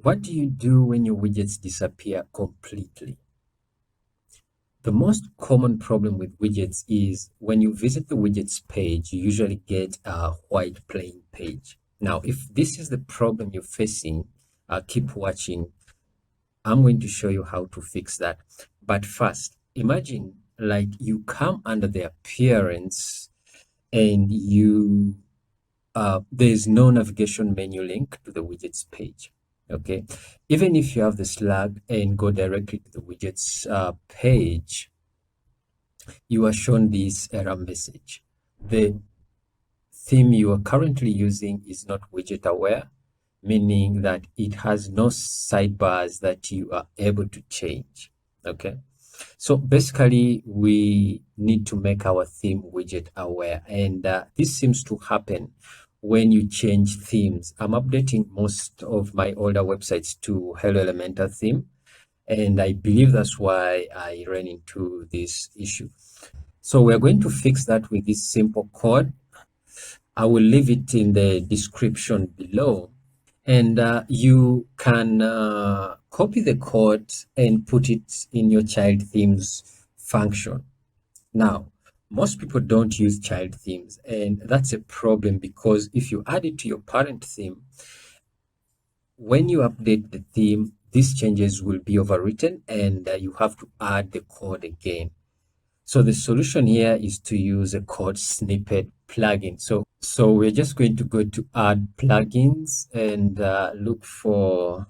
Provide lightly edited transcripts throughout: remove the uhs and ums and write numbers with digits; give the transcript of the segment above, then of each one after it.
what do you do when your widgets disappear completely? The most common problem with widgets is when you visit the widgets page, you usually get a white plain page. Now, if this is the problem you're facing, keep watching. I'm going to show you how to fix that. But first, imagine like you come under the appearance and there's no navigation menu link to the widgets page. Okay, even if you have the slug and go directly to the widgets page, you are shown this error message. The theme you are currently using is not widget aware, meaning that it has no sidebars that you are able to change. Okay, so basically we need to make our theme widget aware, and this seems to happen when you change themes. I'm updating most of my older websites to Hello Elementor theme, and I believe that's why I ran into this issue. So we're going to fix that with this simple code. I will leave it in the description below, and you can copy the code and put it in your child themes function. Now, most people don't use child themes, and that's a problem because if you add it to your parent theme, when you update the theme, these changes will be overwritten and you have to add the code again. So the solution here is to use a Code Snippet plugin. So we're just going to go to add plugins and look for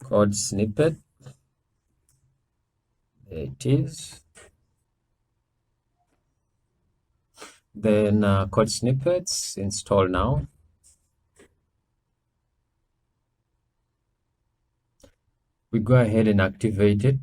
Code Snippet. There it is. Then Code Snippets, install now. We go ahead and activate it.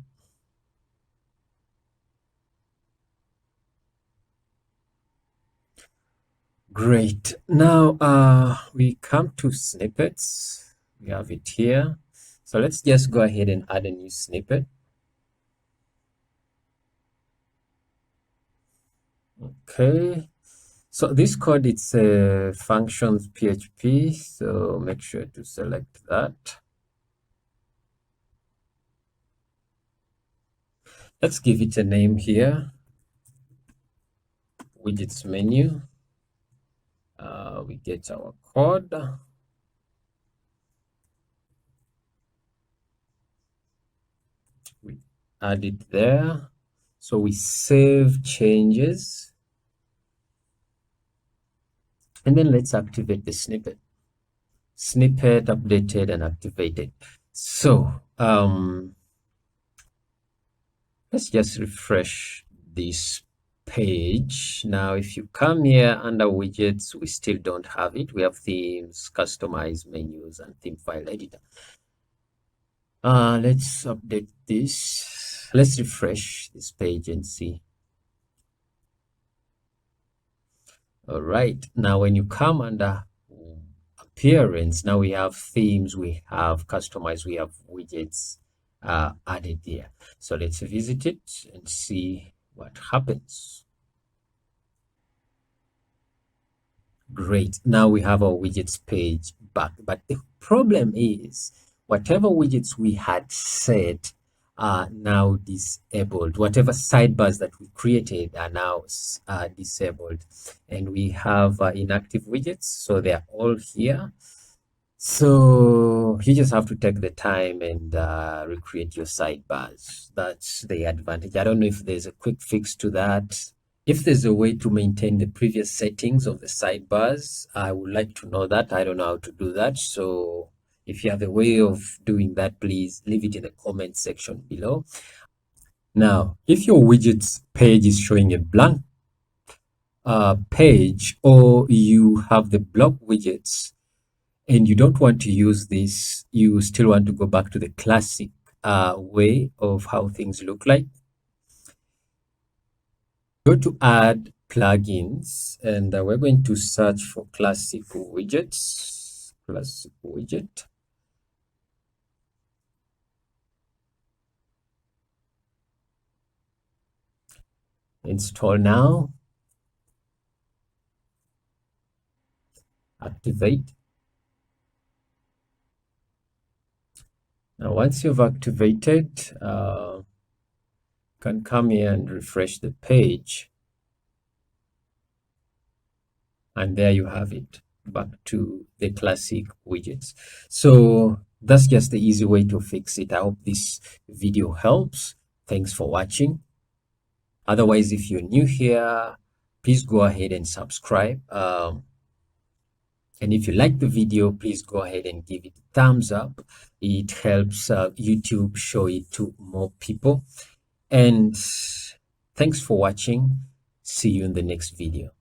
Great. Now we come to snippets. We have it here. So let's just go ahead and add a new snippet. Okay. So this code, it's a functions PHP. So make sure to select that. Let's give it a name here. Widgets menu. We get our code. We add it there. So we save changes. And then let's activate the snippet. Snippet updated and activated. So let's just refresh this page. Now, if you come here under widgets, we still don't have it. We have themes, customize menus, and theme file editor. Let's update this. Let's refresh this page and see. All right, now when you come under appearance, now we have themes, we have customize, we have widgets added here. So let's visit it and see what happens. Great, now we have our widgets page back, but the problem is whatever widgets we had set are now disabled. Whatever sidebars that we created are now disabled, and we have inactive widgets, so they're all here. So you just have to take the time and recreate your sidebars. That's the advantage. I don't know if there's a quick fix to that. If there's a way to maintain the previous settings of the sidebars, I would like to know that. I don't know how to do that. So if you have a way of doing that, please leave it in the comment section below. Now, if your widgets page is showing a blank page, or you have the block widgets and you don't want to use this, you still want to go back to the classic way of how things look like, go to add plugins, and we're going to search for classic widgets, classic widget. Install now. activate. Now, once you've activated, you can come here and refresh the page. And there you have it, back to the classic widgets. So that's just the easy way to fix it. I hope this video helps. Thanks for watching. Otherwise, if you're new here, please go ahead and subscribe. And if you like the video, please go ahead and give it a thumbs up. It helps YouTube show it to more people. And thanks for watching. See you in the next video.